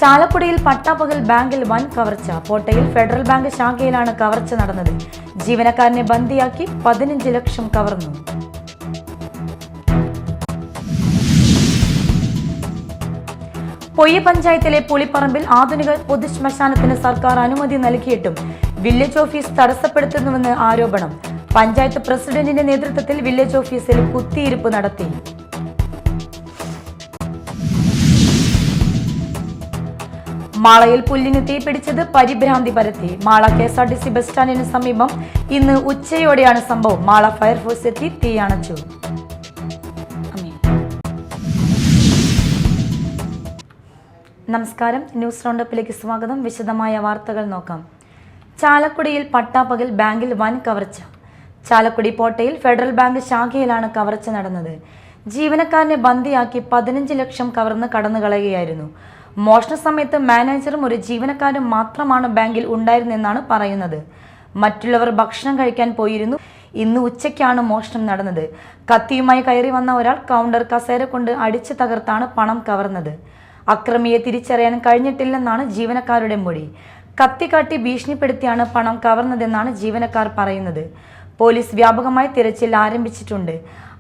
ചാലക്കുടിയിൽ പട്ടാപ്പകൽ ബാങ്കിൽ വൻ കവർച്ച. കോട്ടയിൽ ഫെഡറൽ ബാങ്ക് ശാഖയിലാണ് കവർച്ച നടന്നത്. ജീവനക്കാരനെ ബന്ദിയാക്കി 15 ലക്ഷം കവർന്നു. പൊയ്യ പഞ്ചായത്തിലെ പുളിപ്പറമ്പിൽ ആധുനിക പൊതുശ്മശാനത്തിന് സർക്കാർ അനുമതി നൽകിയിട്ടും വില്ലേജ് ഓഫീസ് തടസ്സപ്പെടുത്തുന്നുവെന്ന് ആരോപണം. പഞ്ചായത്ത് പ്രസിഡന്റിന്റെ നേതൃത്വത്തിൽ വില്ലേജ് ഓഫീസിൽ കുത്തിയിരിപ്പ് നടത്തി. മാളയിൽ പുല്ലിന് തീപിടിച്ചത് പരിഭ്രാന്തി പരത്തി. മാള KSRTC ബസ് സ്റ്റാൻഡിന് സമീപം ഇന്ന് ഉച്ചയോടെയാണ് സംഭവം. മാള ഫയർഫോഴ്സ് എത്തി തീയണച്ചു. നമസ്കാരം, ന്യൂസ് റൗണ്ടപ്പിലേക്ക് സ്വാഗതം. വിശദമായ വാർത്തകൾ നോക്കാം. ചാലക്കുടിയിൽ പട്ടാപ്പകൽ ബാങ്കിൽ വൻ കവർച്ച. ചാലക്കുടി പോട്ടയിൽ ഫെഡറൽ ബാങ്ക് ശാഖയിലാണ് കവർച്ച നടന്നത്. ജീവനക്കാരനെ ബന്ദിയാക്കി 15 ലക്ഷം കവർന്ന് കടന്നുകളയുകയായിരുന്നു. മോഷണ സമയത്ത് മാനേജറും ഒരു ജീവനക്കാരും മാത്രമാണ് ബാങ്കിൽ ഉണ്ടായിരുന്നെന്നാണ് പറയുന്നത്. മറ്റുള്ളവർ ഭക്ഷണം കഴിക്കാൻ പോയിരുന്നു. ഇന്ന് ഉച്ചയ്ക്കാണ് മോഷണം നടന്നത്. കത്തിയുമായി കയറി വന്ന ഒരാൾ കൗണ്ടർ കസേര കൊണ്ട് അടിച്ചു തകർത്താണ് പണം കവർന്നത്. അക്രമിയെ തിരിച്ചറിയാൻ കഴിഞ്ഞിട്ടില്ലെന്നാണ് ജീവനക്കാരുടെ മൊഴി. കത്തിക്കാട്ടി ഭീഷണിപ്പെടുത്തിയാണ് പണം കവർന്നതെന്നാണ് ജീവനക്കാർ പറയുന്നത്. പോലീസ് വ്യാപകമായി തിരച്ചിൽ ആരംഭിച്ചിട്ടുണ്ട്.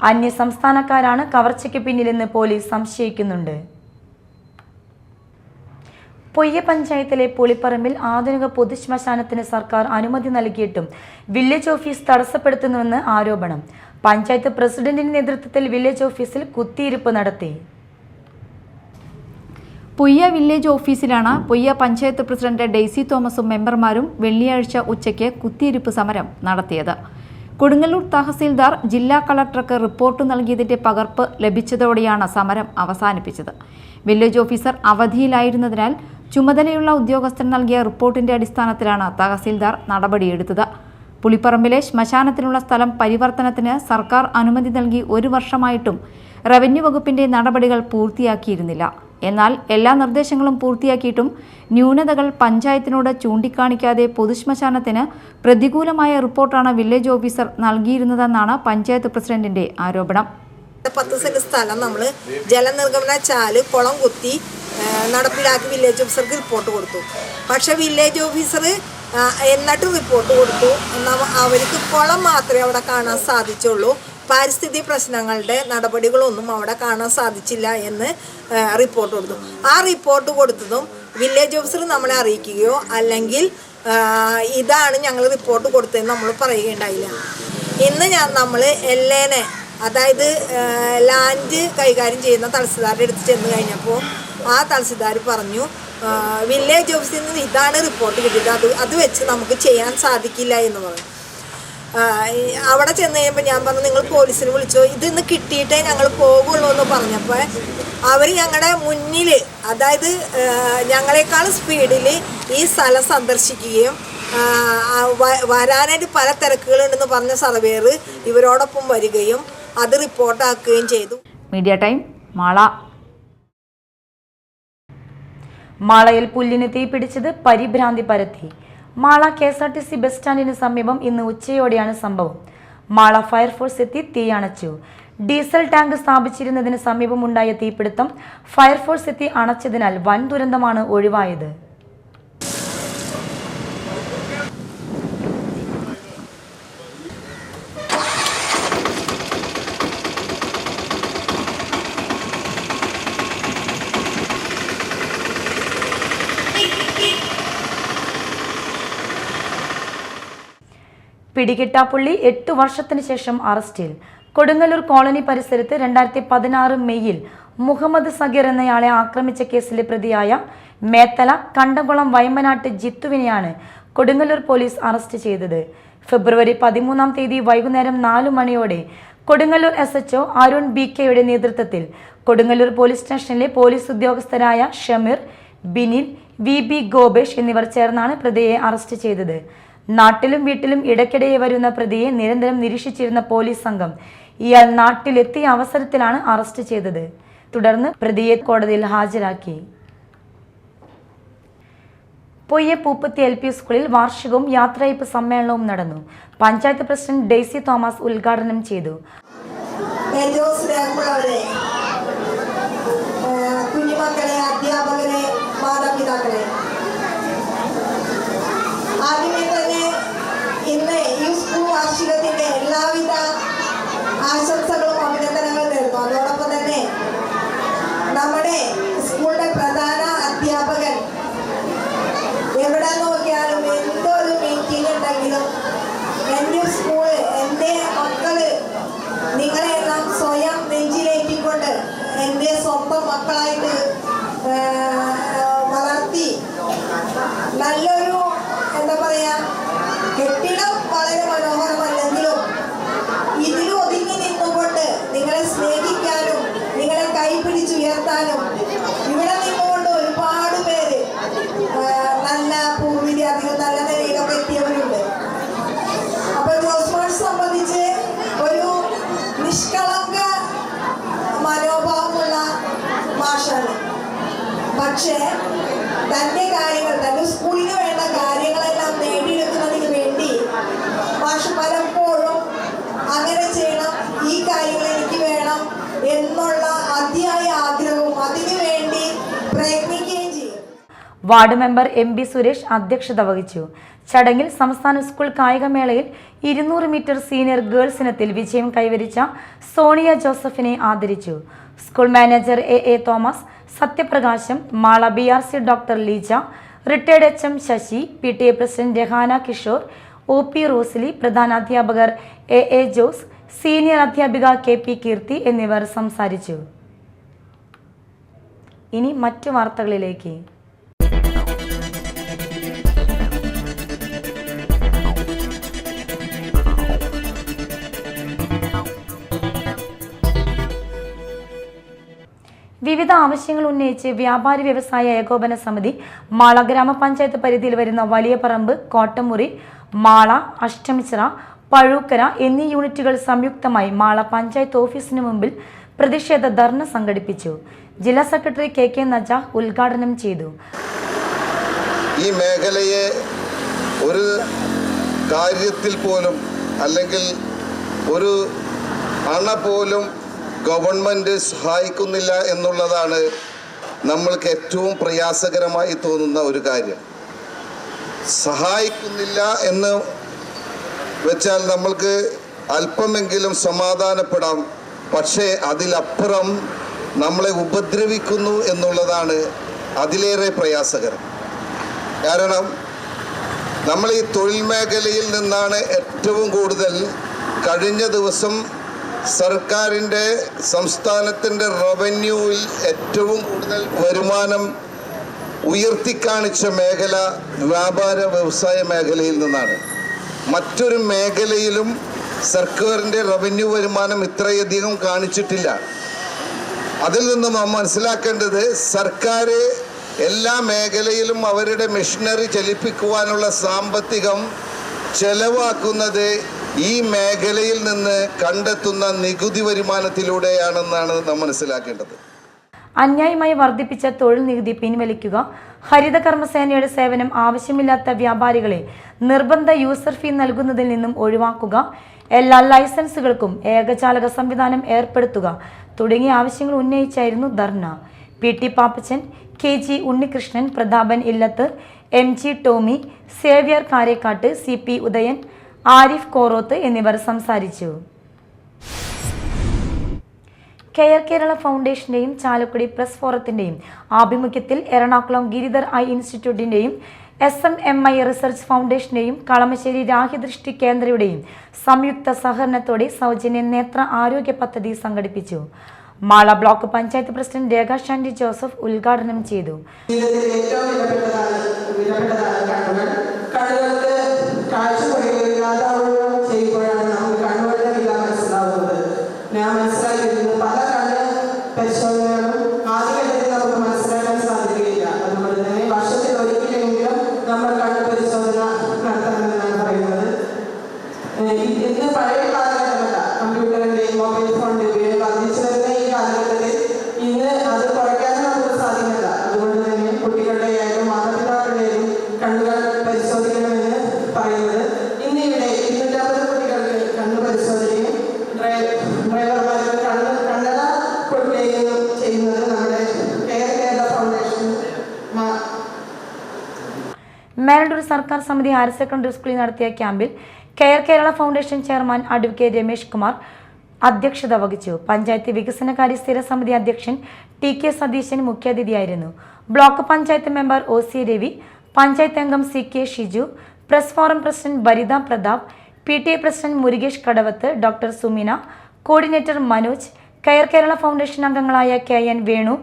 അന്യ സംസ്ഥാനക്കാരാണ് കവർച്ചയ്ക്ക് പിന്നിലെന്ന് പോലീസ് സംശയിക്കുന്നുണ്ട്. പൊയ്യ പഞ്ചായത്തിലെ പുളിപ്പറമ്പിൽ ആധുനിക പൊതുശ്മശാനത്തിന് സർക്കാർ അനുമതി നൽകിയിട്ടും വില്ലേജ് ഓഫീസ് തടസ്സപ്പെടുത്തുന്നുവെന്ന് ആരോപണം. പഞ്ചായത്ത് പ്രസിഡന്റിന്റെ നേതൃത്വത്തിൽ വില്ലേജ് ഓഫീസിൽ കുത്തിയിരിപ്പ് നടത്തി. പൊയ്യ വില്ലേജ് ഓഫീസിലാണ് പൊയ്യ പഞ്ചായത്ത് പ്രസിഡന്റ് ഡെയ്സി തോമസും മെമ്പർമാരും വെള്ളിയാഴ്ച ഉച്ചയ്ക്ക് കുത്തിയിരിപ്പ് സമരം നടത്തിയത്. കൊടുങ്ങല്ലൂർ തഹസീൽദാർ ജില്ലാ കളക്ടർക്ക് റിപ്പോർട്ട് നൽകിയതിന്റെ പകർപ്പ് ലഭിച്ചതോടെയാണ് സമരം അവസാനിപ്പിച്ചത്. വില്ലേജ് ഓഫീസർ അവധിയിലായിരുന്നതിനാൽ ചുമതലയുള്ള ഉദ്യോഗസ്ഥൻ നൽകിയ റിപ്പോർട്ടിന്റെ അടിസ്ഥാനത്തിലാണ് തഹസീൽദാർ നടപടിയെടുത്തത്. പുളിപ്പറമ്പിലെ ശ്മശാനത്തിനുള്ള സ്ഥലം പരിവർത്തനത്തിന് സർക്കാർ അനുമതി നൽകി 1 വർഷമായിട്ടും റവന്യൂ വകുപ്പിന്റെ നടപടികൾ പൂർത്തിയാക്കിയിരുന്നില്ല. എന്നാൽ എല്ലാ നിർദ്ദേശങ്ങളും പൂർത്തിയാക്കിയിട്ടും ന്യൂനതകൾ പഞ്ചായത്തിനോട് ചൂണ്ടിക്കാണിക്കാതെ പൊതുശ്മശാനത്തിന് പ്രതികൂലമായ റിപ്പോർട്ടാണ് വില്ലേജ് ഓഫീസർ നൽകിയിരുന്നതെന്നാണ് പഞ്ചായത്ത് പ്രസിഡന്റിന്റെ ആരോപണം. 10 സെന്റ് സ്ഥലം നമ്മൾ ജലനിർഗമന ചാല് കുളം കുത്തി നടപ്പിലാക്കി വില്ലേജ് ഓഫീസർക്ക് റിപ്പോർട്ട് കൊടുത്തു. പക്ഷെ വില്ലേജ് ഓഫീസർ എന്നിട്ട് റിപ്പോർട്ട് കൊടുത്തു. അവർക്ക് കുളം മാത്രമേ അവിടെ കാണാൻ സാധിച്ചുള്ളൂ. പാരിസ്ഥിതിക പ്രശ്നങ്ങളുടെ നടപടികളൊന്നും അവിടെ കാണാൻ സാധിച്ചില്ല എന്ന് റിപ്പോർട്ട് കൊടുത്തു. ആ റിപ്പോർട്ട് കൊടുത്തതും വില്ലേജ് ഓഫീസർ നമ്മളെ അറിയിക്കുകയോ അല്ലെങ്കിൽ ഇതാണ് ഞങ്ങൾ റിപ്പോർട്ട് കൊടുത്തതെന്ന് നമ്മൾ പറയുകയുണ്ടായില്ല. ഇന്ന് നമ്മൾ എല്ലേനെ, അതായത് ലാൻഡ് കൈകാര്യം ചെയ്യുന്ന തഹസിൽദാരുടെ അടുത്ത് ചെന്ന് കഴിഞ്ഞപ്പോൾ ആ തഹസിൽദാർ പറഞ്ഞു, വില്ലേജ് ഓഫീസിൽ നിന്ന് ഇതാണ് റിപ്പോർട്ട് കിട്ടിയത്, അത് വെച്ച് നമുക്ക് ചെയ്യാൻ സാധിക്കില്ല എന്ന് പറഞ്ഞു. അവിടെ ചെന്ന് കഴിയുമ്പോൾ ഞാൻ പറഞ്ഞു, നിങ്ങൾ പോലീസിനെ വിളിച്ചോ, ഇതിന്ന് കിട്ടിയിട്ടേ ഞങ്ങൾ പോകുള്ളൂ എന്ന് പറഞ്ഞപ്പോൾ അവർ ഞങ്ങളുടെ മുന്നിൽ, അതായത് ഞങ്ങളെക്കാൾ സ്പീഡിൽ ഈ സ്ഥലം സന്ദർശിക്കുകയും വരാനായിട്ട് പല തിരക്കുകളുണ്ടെന്ന് പറഞ്ഞ സർവേയർ ഇവരോടൊപ്പം വരികയും അത് റിപ്പോർട്ടാക്കുകയും ചെയ്തു. Media time Mala. മാളയിൽ പുല്ലിന് തീപിടിച്ചത് പരിഭ്രാന്തി പരത്തി. മാള KSRTC ബസ് സ്റ്റാൻഡിന് സമീപം ഇന്ന് ഉച്ചയോടെയാണ് സംഭവം. മാള ഫയർഫോഴ്സ് എത്തി തീയണച്ചു. ഡീസൽ ടാങ്ക് സ്ഥാപിച്ചിരുന്നതിന് സമീപമുണ്ടായ തീപിടുത്തം ഫയർഫോഴ്സ് എത്തി അണച്ചതിനാൽ വൻ ദുരന്തമാണ് ഒഴിവായത്. പിടികിട്ടാപ്പുള്ളി 8 വർഷത്തിന് ശേഷം അറസ്റ്റിൽ. കൊടുങ്ങല്ലൂർ കോളനി പരിസരത്ത് 2016 മെയ്യിൽ മുഹമ്മദ് സഗീർ എന്നയാളെ ആക്രമിച്ച കേസിലെ പ്രതിയായ മേത്തല കണ്ടംകുളം വൈമനാട്ട് ജിത്തുവിനെയാണ് കൊടുങ്ങല്ലൂർ പോലീസ് അറസ്റ്റ് ചെയ്തത്. ഫെബ്രുവരി 13 വൈകുന്നേരം 4 മണിയോടെ കൊടുങ്ങല്ലൂർ SHO അരുൺ BKയുടെ നേതൃത്വത്തിൽ കൊടുങ്ങല്ലൂർ പോലീസ് സ്റ്റേഷനിലെ പോലീസ് ഉദ്യോഗസ്ഥരായ ഷമീർ, ബിനിൽ, VB ഗോപേഷ് എന്നിവർ ചേർന്നാണ് പ്രതിയെ അറസ്റ്റ് ചെയ്തത്. നാട്ടിലും വീട്ടിലും ഇടയ്ക്കിടെ വരുന്ന പ്രതിയെ നിരന്തരം നിരീക്ഷിച്ചിരുന്ന പോലീസ് സംഘം ഇയാൾ നാട്ടിലെത്തിയ അവസരത്തിലാണ് അറസ്റ്റ് ചെയ്തത്. തുടർന്ന് പ്രതിയെ കോടതിയിൽ ഹാജരാക്കി. പൊയ്യ പൂപ്പത്തി LP സ്കൂളിൽ വാർഷികവും യാത്രയയപ്പ് സമ്മേളനവും നടന്നു. പഞ്ചായത്ത് പ്രസിഡന്റ് ഡെയ്സി തോമസ് ഉദ്ഘാടനം ചെയ്തു. കുഞ്ഞുമക്കളെ, അധ്യാപകരെ, മാതാപിതാക്കളെ പക്ഷേ തൻ്റെ കാര്യങ്ങൾ, തൻ്റെ സ്കൂളിന് വേണ്ട കാര്യങ്ങളെല്ലാം നേടിയെടുക്കുന്നതിന് വേണ്ടി മാഷ് പലപ്പോഴും അങ്ങനെ ചെയ്യണം, ഈ കാര്യങ്ങൾ എനിക്ക് വേണം എന്നുള്ള അതിയായ ആഗ്രഹവും അതിനു വേണ്ടി പ്രയത്നിക്കുകയും ചെയ്യും. വാർഡ് മെമ്പർ MB സുരേഷ് അധ്യക്ഷത വഹിച്ചു. ചടങ്ങിൽ സംസ്ഥാന സ്കൂൾ കായികമേളയിൽ 200 മീറ്റർ സീനിയർ ഗേൾസ് ഇനത്തിൽ വിജയം കൈവരിച്ച സോണിയ ജോസഫിനെ ആദരിച്ചു. School manager AA Thomas, Sathyaprakasham, Mala BRC doctor Leeja, retired HM Sasi, PTA president Rahana Kishore, OP Rosly, പ്രധാനാധ്യാപകർ AA ജോസ്, സീനിയർ അധ്യാപിക KP കീർത്തി എന്നിവർ സംസാരിച്ചു. ഇനി മറ്റു വാർത്തകളിലേക്ക്. വിവിധ ആവശ്യങ്ങൾ ഉന്നയിച്ച് വ്യാപാരി വ്യവസായ ഏകോപന സമിതി മാള ഗ്രാമപഞ്ചായത്ത് പരിധിയിൽ വരുന്ന വലിയ പറമ്പ്, കോട്ടമുറി, മാള, അഷ്ടമിച്ചിറ, പഴൂക്കര എന്നീ യൂണിറ്റുകൾ സംയുക്തമായി മാള പഞ്ചായത്ത് ഓഫീസിന് മുമ്പിൽ പ്രതിഷേധ ധർണ സംഘടിപ്പിച്ചു. ജില്ലാ സെക്രട്ടറി KK നജാഹ് ഉദ്ഘാടനം ചെയ്തു. ഈ മേഖലയെ ഒരു കാര്യത്തിൽ പോലും അല്ലെങ്കിൽ ഒരു അണ പോലും ഗവൺമെൻറ് സഹായിക്കുന്നില്ല എന്നുള്ളതാണ് നമ്മൾക്ക് ഏറ്റവും പ്രയാസകരമായി തോന്നുന്ന ഒരു കാര്യം. സഹായിക്കുന്നില്ല എന്ന് വെച്ചാൽ നമ്മൾക്ക് അല്പമെങ്കിലും സമാധാനപ്പെടാം. പക്ഷേ അതിലപ്പുറം നമ്മളെ ഉപദ്രവിക്കുന്നു എന്നുള്ളതാണ് അതിലേറെ പ്രയാസകരം. കാരണം നമ്മൾ ഈ തൊഴിൽ മേഖലയിൽ നിന്നാണ് ഏറ്റവും കൂടുതൽ കഴിഞ്ഞ ദിവസം സർക്കാരിൻ്റെ സംസ്ഥാനത്തിൻ്റെ റവന്യൂവിൽ ഏറ്റവും കൂടുതൽ വരുമാനം ഉയർത്തിക്കാണിച്ച മേഖല വ്യാപാര വ്യവസായ മേഖലയിൽ നിന്നാണ്. മറ്റൊരു മേഖലയിലും സർക്കാരിൻ്റെ റവന്യൂ വരുമാനം ഇത്രയധികം കാണിച്ചിട്ടില്ല. അതിൽ നിന്നും നാം മനസ്സിലാക്കേണ്ടത് സർക്കാർ എല്ലാ മേഖലയിലും അവരുടെ മെഷീനറി ചലിപ്പിക്കുവാനുള്ള സാമ്പത്തികം ചെലവാക്കുന്നത് ഈ മേഖലയിൽ നിന്ന് കണ്ടെത്തുന്ന നികുതി വരുമാനത്തിലൂടെയാണെന്നാണ് നാം മനസ്സിലാക്കേണ്ടത്. അന്യായമായി വർദ്ധിപ്പിച്ച തൊഴിൽ നികുതി പിൻവലിക്കുക, ഹരിത കർമ്മസേനയുടെ സേവനം ആവശ്യമില്ലാത്ത വ്യാപാരികളെ നിർബന്ധ യൂസർ ഫീ നൽകുന്നതിൽ നിന്നും ഒഴിവാക്കുക, എല്ലാ ലൈസൻസുകൾക്കും ഏകജാലക സംവിധാനം ഏർപ്പെടുത്തുക തുടങ്ങിയ ആവശ്യങ്ങൾ ഉന്നയിച്ചായിരുന്നു ധർണ. PT Pappachan, KG Unnikrishnan, Prathapan Illath, MG Tomy, Xavier Karekkatt, CP Udayan, Arif Koroth എന്നിവർ സംസാരിച്ചു. കെയർ കേരള ഫൗണ്ടേഷന്റെയും ചാലക്കുടി പ്രസ് ഫോറത്തിന്റെയും ആഭിമുഖ്യത്തിൽ എറണാകുളം ഗിരിധർ ഐ ഇൻസ്റ്റിറ്റ്യൂട്ടിന്റെയും SMMI റിസർച്ച് ഫൗണ്ടേഷന്റെയും കളമശ്ശേരി രാഹ്യദൃഷ്ടി കേന്ദ്രയുടെയും സംയുക്ത സഹകരണത്തോടെ സൗജന്യ നേത്ര ആരോഗ്യ പദ്ധതി സംഘടിപ്പിച്ചു. മാള ബ്ലോക്ക് പഞ്ചായത്ത് പ്രസിഡന്റ് രേഖ ഷാൻഡി ജോസഫ് ഉദ്ഘാടനം ചെയ്തു. മേലണ്ടൂർ സർക്കാർ സമിതി ഹയർ സെക്കൻഡറി സ്കൂളിൽ നടത്തിയ ക്യാമ്പിൽ care Kerala foundation chairman advocate Ramesh Kumar അധ്യക്ഷത വഹിച്ചു. പഞ്ചായത്ത് വികസനകാര്യ സ്ഥിര സമിതി അധ്യക്ഷൻ TK സതീശൻ മുഖ്യാതിഥിയായിരുന്നു. Block panchayat member OC Ravi, panchayat അംഗം CK Shiju, press forum president Bharitha Prathap, PTA president Murukesh Kadavath, doctor Sumina, coordinator Manoj, care Kerala foundation അംഗങ്ങളായ KN Venu,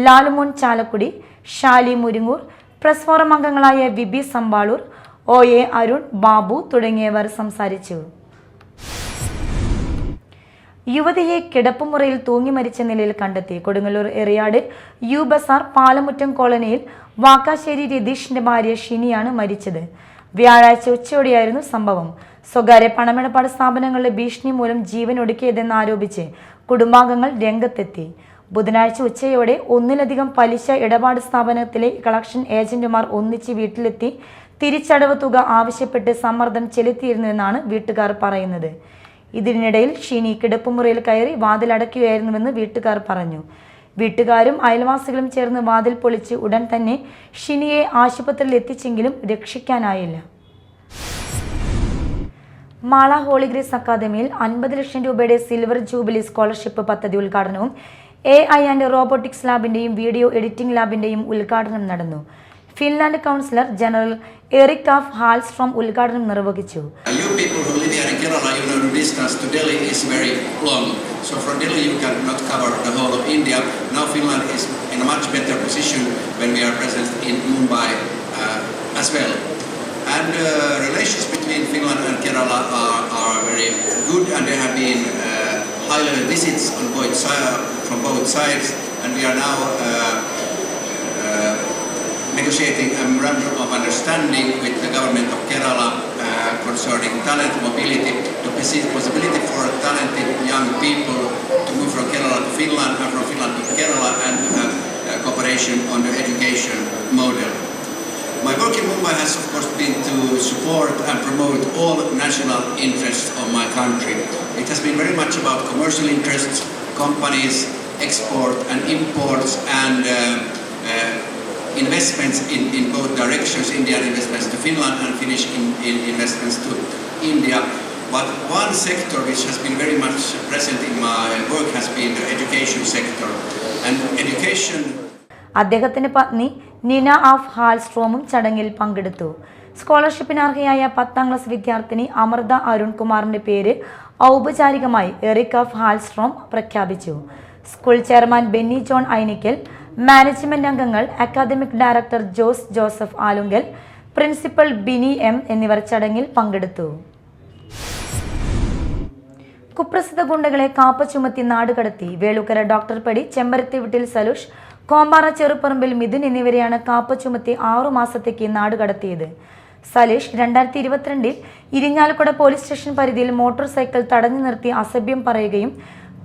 Lalumon Chalakudy, Shali Muringoor, press forum അംഗങ്ങളായ വിബി സമ്പാളൂർ, OA അരുൺ, ബാബു തുടങ്ങിയവർ സംസാരിച്ചു. യുവതിയെ കിടപ്പുമുറിയിൽ തൂങ്ങി മരിച്ച നിലയിൽ കണ്ടെത്തി. കൊടുങ്ങല്ലൂർ എറിയാട് യു ബസാർ പാലമുറ്റം കോളനിയിൽ വാക്കാശ്ശേരി രതീഷിന്റെ ഭാര്യ ഷിനിയാണ് മരിച്ചത്. വ്യാഴാഴ്ച ഉച്ചയോടെയായിരുന്നു സംഭവം. സ്വകാര്യ പണമിടപാട് സ്ഥാപനങ്ങളുടെ ഭീഷണി മൂലം ജീവൻ ഒടുക്കിയതെന്ന് ആരോപിച്ച് കുടുംബാംഗങ്ങൾ രംഗത്തെത്തി. ബുധനാഴ്ച ഉച്ചയോടെ ഒന്നിലധികം പലിശ ഇടപാട് സ്ഥാപനത്തിലെ കളക്ഷൻ ഏജന്റുമാർ ഒന്നിച്ച് വീട്ടിലെത്തി തിരിച്ചടവ് തുക ആവശ്യപ്പെട്ട് സമ്മർദ്ദം ചെലുത്തിയിരുന്നുവെന്നാണ് വീട്ടുകാർ പറയുന്നത്. ഇതിനിടയിൽ ഷിനി കിടപ്പുമുറിയിൽ കയറി വാതിലടയ്ക്കുകയായിരുന്നുവെന്ന് വീട്ടുകാർ പറഞ്ഞു. വീട്ടുകാരും അയൽവാസികളും ചേർന്ന് വാതിൽ പൊളിച്ച് ഉടൻ തന്നെ ഷിനിയെ ആശുപത്രിയിൽ എത്തിച്ചെങ്കിലും രക്ഷിക്കാനായില്ല. മാള ഹോളി ഗ്രേസ് അക്കാദമിയിൽ 50 ലക്ഷം രൂപയുടെ സിൽവർ ജൂബിലി സ്കോളർഷിപ്പ് പദ്ധതി ഉദ്ഘാടനവും AI ആൻഡ് റോബോട്ടിക്സ് ലാബിന്റെയും വീഡിയോ എഡിറ്റിംഗ് ലാബിന്റെയും ഉദ്ഘാടനം നടന്നു. Finland counsellor general Erik af Hallstrom ഉദ്ഘാടനം നിർവഹിച്ചു. You people who live here in Kerala, you know the distance to Delhi is very long. So from Delhi you cannot cover the whole of India. Now Finland is in a much better position when we are present in Mumbai as well. And relations between Finland and Kerala are very good, and there have been high-level visits on from both sides, and we are now negotiating a memorandum of understanding with the government of Kerala concerning talent mobility, to perceive possibility for talented young people to move from Kerala to Finland and from Finland to Kerala, and to have cooperation on the education model. My work in Mumbai has of course been to support and promote all national interests of my country. It has been very much about commercial interests, companies, export and imports, and investments in both directions, Indian investments to Finland and Finnish investments to India. But one sector which has been very much present in my work has been the education sector. And education... അദ്ദേഹത്തിന്റെ പത്നി നിന of ഹാൽസ്ട്രോമും ചടങ്ങിൽ പങ്കെടുത്തു. സ്കോളർഷിപ്പിന് അർഹയായ 10ാം class വിദ്യാർത്ഥിനി അമൃത അരുൺ കുമാറിന്റെ പേര് ഔപചാരികമായി Eric af Hallstrom പ്രഖ്യാപിച്ചു. School chairman Benny John Ainikkal, management അംഗങ്ങൾ academic director Joseph Alungal, principal Bini M എന്നിവർ ചടങ്ങിൽ പങ്കെടുത്തു. കുപ്രസിദ്ധ ഗുണ്ടകളെ കാപ്പ ചുമത്തി നാടുകടത്തി. വേളുക്കര ഡോക്ടർ പടി, ചെമ്പരത്തി വീട്ടിൽ സലൂഷ്, കോമ്പാറ ചെറുപ്പറമ്പിൽ മിഥുൻ എന്നിവരെയാണ് കാപ്പ ചുമത്തി 6 മാസത്തേക്ക് നാടുകടത്തിയത്. സലീഷ് 2022 ഇരിഞ്ഞാലക്കുട പോലീസ് സ്റ്റേഷൻ പരിധിയിൽ മോട്ടോർ സൈക്കിൾ തടഞ്ഞു നിർത്തി അസഭ്യം പറയുകയും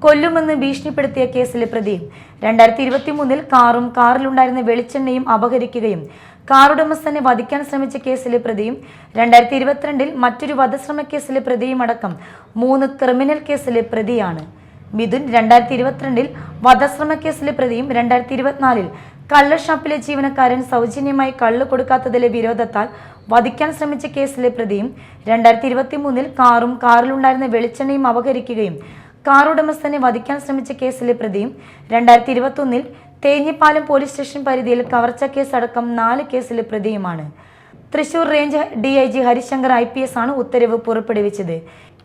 കൊല്ലുമെന്ന് ഭീഷണിപ്പെടുത്തിയ കേസിലെ പ്രതിയും 2023 കാറിലുണ്ടായിരുന്ന വെളിച്ചെണ്ണയും അപഹരിക്കുകയും കാറുടമസ്ഥനെ വധിക്കാൻ ശ്രമിച്ച കേസിലെ പ്രതിയും 2022 മറ്റൊരു വധശ്രമ കേസിലെ പ്രതിയും അടക്കം 3 ക്രിമിനൽ കേസിലെ പ്രതിയാണ്. മിഥുൻ 2022 വധശ്രമ കേസിലെ പ്രതിയും 2024 കള്ള് ജീവനക്കാരൻ സൗജന്യമായി കള്ള് കൊടുക്കാത്തതിലെ വിരോധത്താൽ വധിക്കാൻ ശ്രമിച്ച കേസിലെ പ്രതിയും 2023 കാറിലുണ്ടായിരുന്ന വെളിച്ചെണ്ണയും അപഹരിക്കുകയും കാറുടമസ്ഥനെ വധിക്കാൻ ശ്രമിച്ച കേസിലെ പ്രതിയും 2021 തേഞ്ഞിപ്പാലം പോലീസ് സ്റ്റേഷൻ പരിധിയിൽ കവർച്ച കേസ് അടക്കം 4 കേസിലെ പ്രതിയുമാണ്. Thrissur range DIG Harishankar IPS ആണ് ഉത്തരവ് പുറപ്പെടുവിച്ചത്.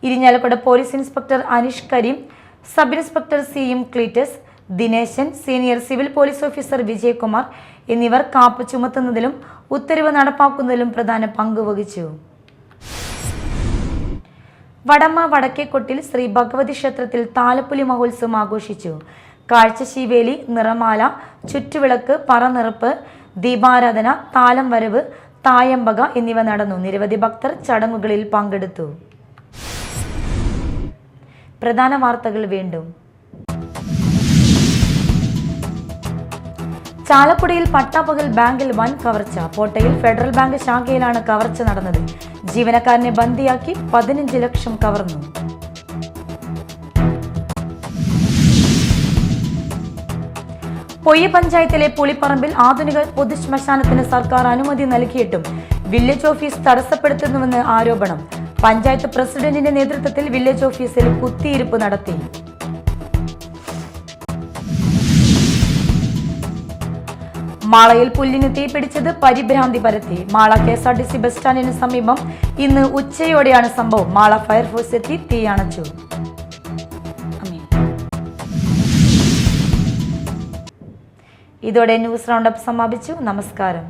Irinjalakuda police inspector Aneesh Kareem, sub inspector CM Cleetus, Dineshan, senior civil police officer Vijayakumar എന്നിവർ കാപ്പ് ചുമത്തുന്നതിലും ഉത്തരവ് നടപ്പാക്കുന്നതിലും പ്രധാന പങ്ക് വഹിച്ചു. വടമ്മ വടക്കേക്കൊട്ടിൽ ശ്രീ ഭഗവതി ക്ഷേത്രത്തിൽ താലപ്പൊലി മഹോത്സവം ആഘോഷിച്ചു. കാഴ്ചശീവേലി, നിറമാല, ചുറ്റുവിളക്ക്, പറനിറപ്പ്, ദീപാരാധന, താലം വരവ്, തായമ്പക എന്നിവ നടന്നു. നിരവധി ഭക്തർ ചടങ്ങുകളിൽ പങ്കെടുത്തു. പ്രധാന വാർത്തകൾ വീണ്ടും. ചാലക്കുടിയിൽ പട്ടാപ്പകൽ ബാങ്കിൽ വൻ കവർച്ച. പോട്ടയിൽ ഫെഡറൽ ബാങ്ക് ശാഖയിലാണ് കവർച്ച നടന്നത്. ജീവനക്കാരനെ ബന്ദിയാക്കി 15 ലക്ഷം കവർന്നു. പൊയ്യ പഞ്ചായത്തിലെ പുളിപ്പറമ്പിൽ ആധുനിക പൊതുശ്മശാനത്തിന് സർക്കാർ അനുമതി നൽകിയിട്ടും വില്ലേജ് ഓഫീസ് തടസ്സപ്പെടുത്തുന്നുവെന്ന് ആരോപണം. പഞ്ചായത്ത് പ്രസിഡന്റിന്റെ നേതൃത്വത്തിൽ വില്ലേജ് ഓഫീസിൽ കുത്തിയിരിപ്പ് നടത്തി. മാളയിൽ പുല്ലിന് തീപിടിച്ചത് പരിഭ്രാന്തി പരത്തി. മാള KSRTC ബസ് സ്റ്റാൻഡിന് സമീപം ഇന്ന് ഉച്ചയോടെയാണ് സംഭവം. മാള ഫയർഫോഴ്സ് എത്തി തീയണച്ചു. ഇതോടെ ന്യൂസ് റൗണ്ടപ്പ് സമാപിച്ചു. നമസ്കാരം.